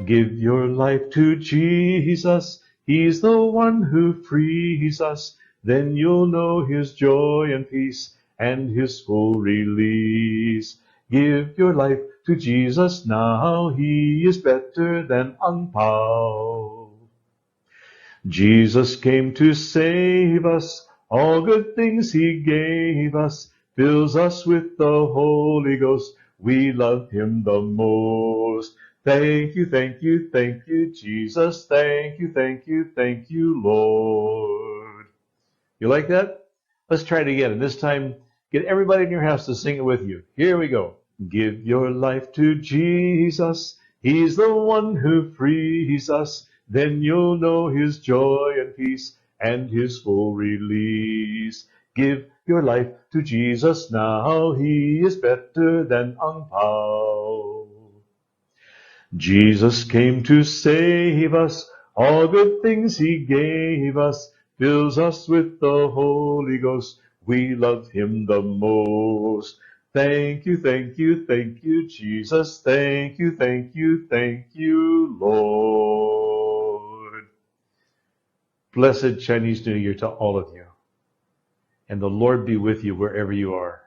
Give your life to Jesus. He's the one who frees us. Then you'll know His joy and peace and His full release. Give your life to Jesus now. He is better than ang pao. Jesus came to save us. All good things He gave us. Fills us with the Holy Ghost. We love Him the most. Thank you, thank you, thank you, Jesus. Thank you, thank you, thank you, Lord. You like that? Let's try it again. And this time, get everybody in your house to sing it with you. Here we go. Give your life to Jesus. He's the one who frees us. Then you'll know His joy and peace and His full release. Give your life to Jesus now. He is better than ang pao. Jesus came to save us. All good things He gave us. Fills us with the Holy Ghost. We love Him the most. Thank you, thank you, thank you, Jesus. Thank you, thank you, thank you, Lord. Blessed Chinese New Year to all of you. And the Lord be with you wherever you are.